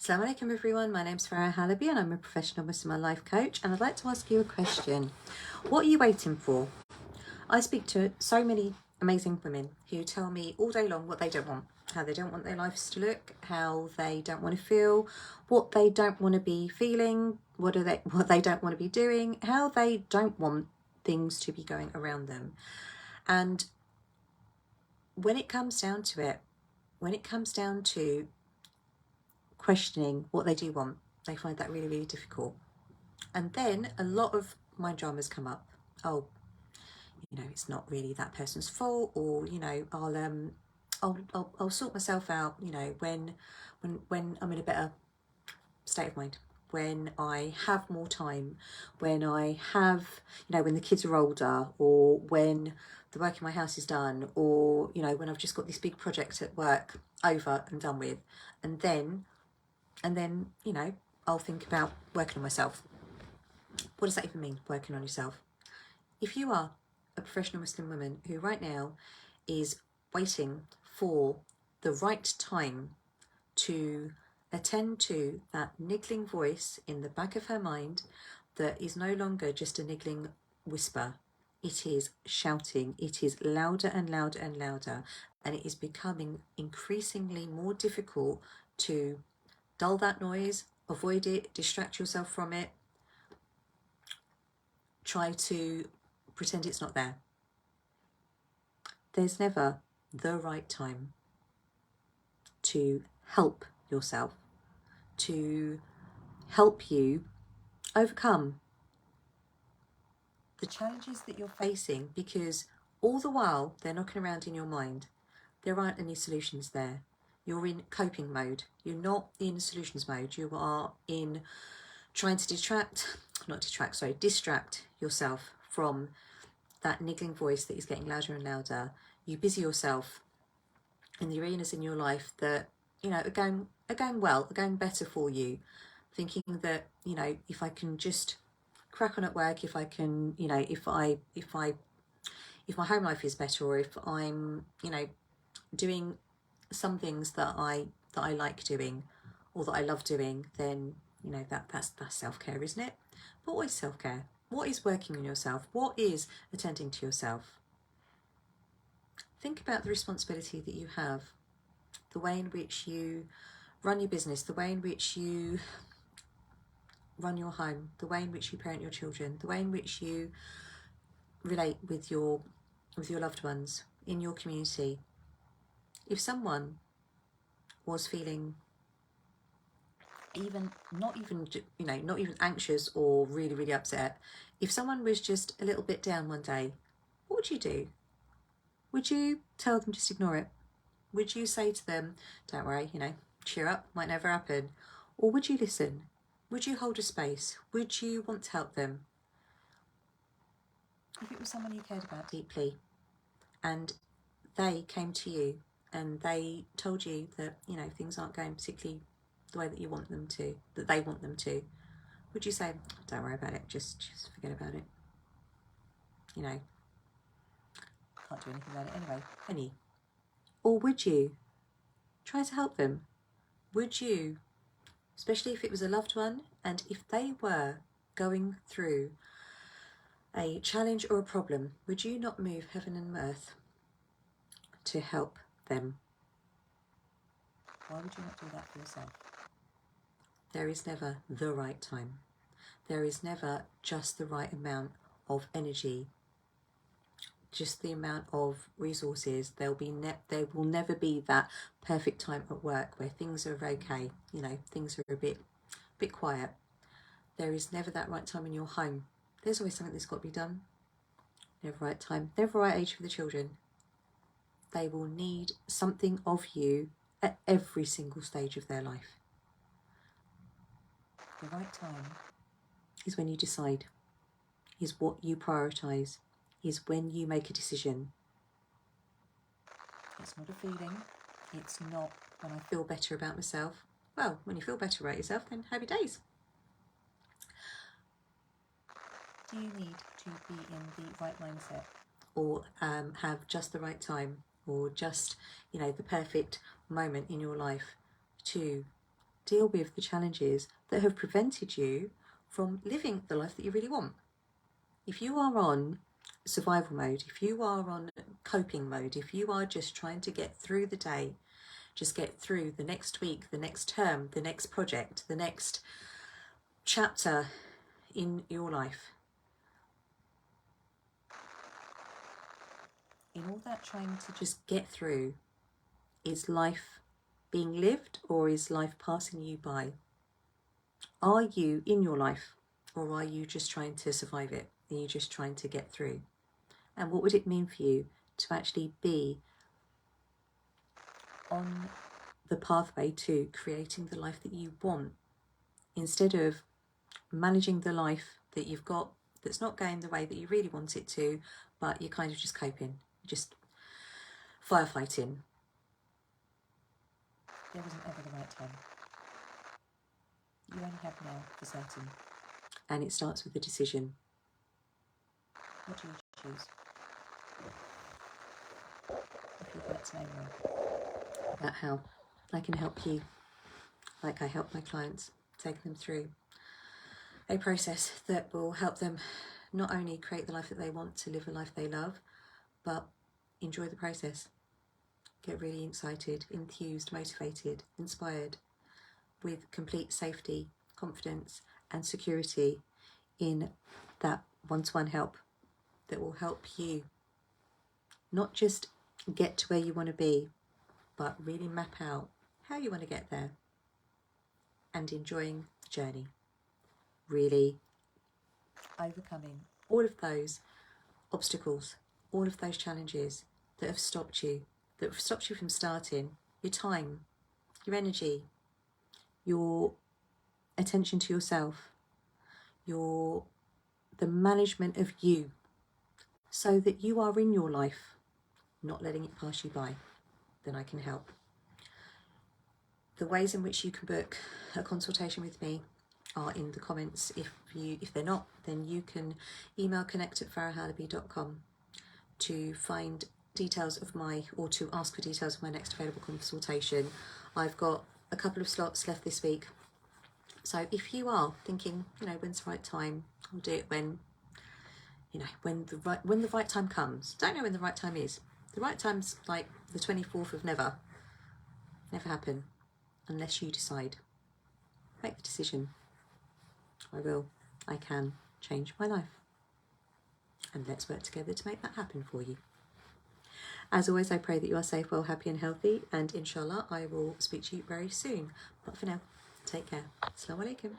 Assalamu alaikum everyone, my name's Farah Halabi and I'm a professional Muslimah life coach, and I'd like to ask you a question. What are you waiting for? I speak to so many amazing women who tell me all day long what they don't want, how they don't want their lives to look, how they don't want to feel, what they don't want to be feeling, what they don't want to be doing, how they don't want things to be going around them. And when it comes down to it, when it comes down to questioning what they do want, they find that really, really difficult. And then a lot of mind dramas come up. Oh, it's not really that person's fault, or I'll sort myself out. When I'm in a better state of mind, when I have more time, when I have, when the kids are older, or when the work in my house is done, or when I've just got this big project at work over and done with, and then I'll think about working on myself. What does that even mean, working on yourself? If you are a professional Muslim woman who right now is waiting for the right time to attend to that niggling voice in the back of her mind that is no longer just a niggling whisper, it is shouting, it is louder and louder and louder, and it is becoming increasingly more difficult to dull that noise, avoid it, distract yourself from it, try to pretend it's not there. There's never the right time to help yourself, to help you overcome the challenges that you're facing, because all the while they're knocking around in your mind, there aren't any solutions there. You're in coping mode. You're not in solutions mode. You are in trying to distract yourself from that niggling voice that is getting louder and louder. You busy yourself in the arenas in your life that are going well, are going better for you, thinking that if I can just crack on at work, if I can, if my home life is better, or if I'm doing some things that I like doing, or that I love doing, then that's self-care, isn't it? But what is self-care? What is working on yourself? What is attending to yourself? Think about the responsibility that you have, the way in which you run your business, the way in which you run your home, the way in which you parent your children, the way in which you relate with your loved ones in your community. If someone was feeling not even anxious or really, really upset, if someone was just a little bit down one day, what would you do? Would you tell them just ignore it? Would you say to them, don't worry, cheer up, might never happen? Or would you listen? Would you hold a space? Would you want to help them? If it was someone you cared about deeply and they came to you and they told you that things aren't going particularly the way that you want them to, that they want them to, would you say, don't worry about it, just forget about it, can't do anything about it anyway? Or would you try to help them? Would you, especially if it was a loved one, and if they were going through a challenge or a problem, would you not move heaven and earth to help them? Why would you not do that for yourself? There is never the right time. There is never just the right amount of energy, just the amount of resources. There will never be that perfect time at work where things are okay, things are a bit quiet. There is never that right time in your home. There's always something that's got to be done. Never right time, never right age for the children. They will need something of you at every single stage of their life. The right time is when you decide, is what you prioritise, is when you make a decision. It's not a feeling. It's not when I feel better about myself. Well, when you feel better about yourself, then happy days. Do you need to be in the right mindset, or have just the right time, or just the perfect moment in your life to deal with the challenges that have prevented you from living the life that you really want. If you are on survival mode, if you are on coping mode, if you are just trying to get through the day, just get through the next week, the next term, the next project, the next chapter in your life, in all that trying to just get through, is life being lived or is life passing you by? Are you in your life, or are you just trying to survive it? Are you just trying to get through? And what would it mean for you to actually be on the pathway to creating the life that you want, instead of managing the life that you've got that's not going the way that you really want it to, but you're kind of just coping, just firefighting? There wasn't ever the right time. You only have now for certain. And it starts with a decision. What do you choose? If you'd like to know more about how I can help you, like I help my clients, take them through a process that will help them not only create the life that they want, to live a life they love, but enjoy the process. Get really excited, enthused, motivated, inspired, with complete safety, confidence and security in that one-to-one help that will help you not just get to where you want to be, but really map out how you want to get there, and enjoying the journey, really overcoming all of those obstacles, all of those challenges that have stopped you from starting. Your time, your energy, your attention to yourself, the management of you, so that you are in your life, not letting it pass you by. Then I can help. The ways in which you can book a consultation with me are in the comments. If they're not, then you can email connect@farahhalabi.com to find details of or to ask for details of my next available consultation. I've got a couple of slots left this week, so if you are thinking, when's the right time, I'll do it when the right time comes. Don't know when the right time is. The right time's like the 24th of never happen unless you decide. Make the decision. I can change my life, and let's work together to make that happen for you. As always, I pray that you are safe, well, happy and healthy, and inshallah I will speak to you very soon. But for now, take care. Assalamu alaikum.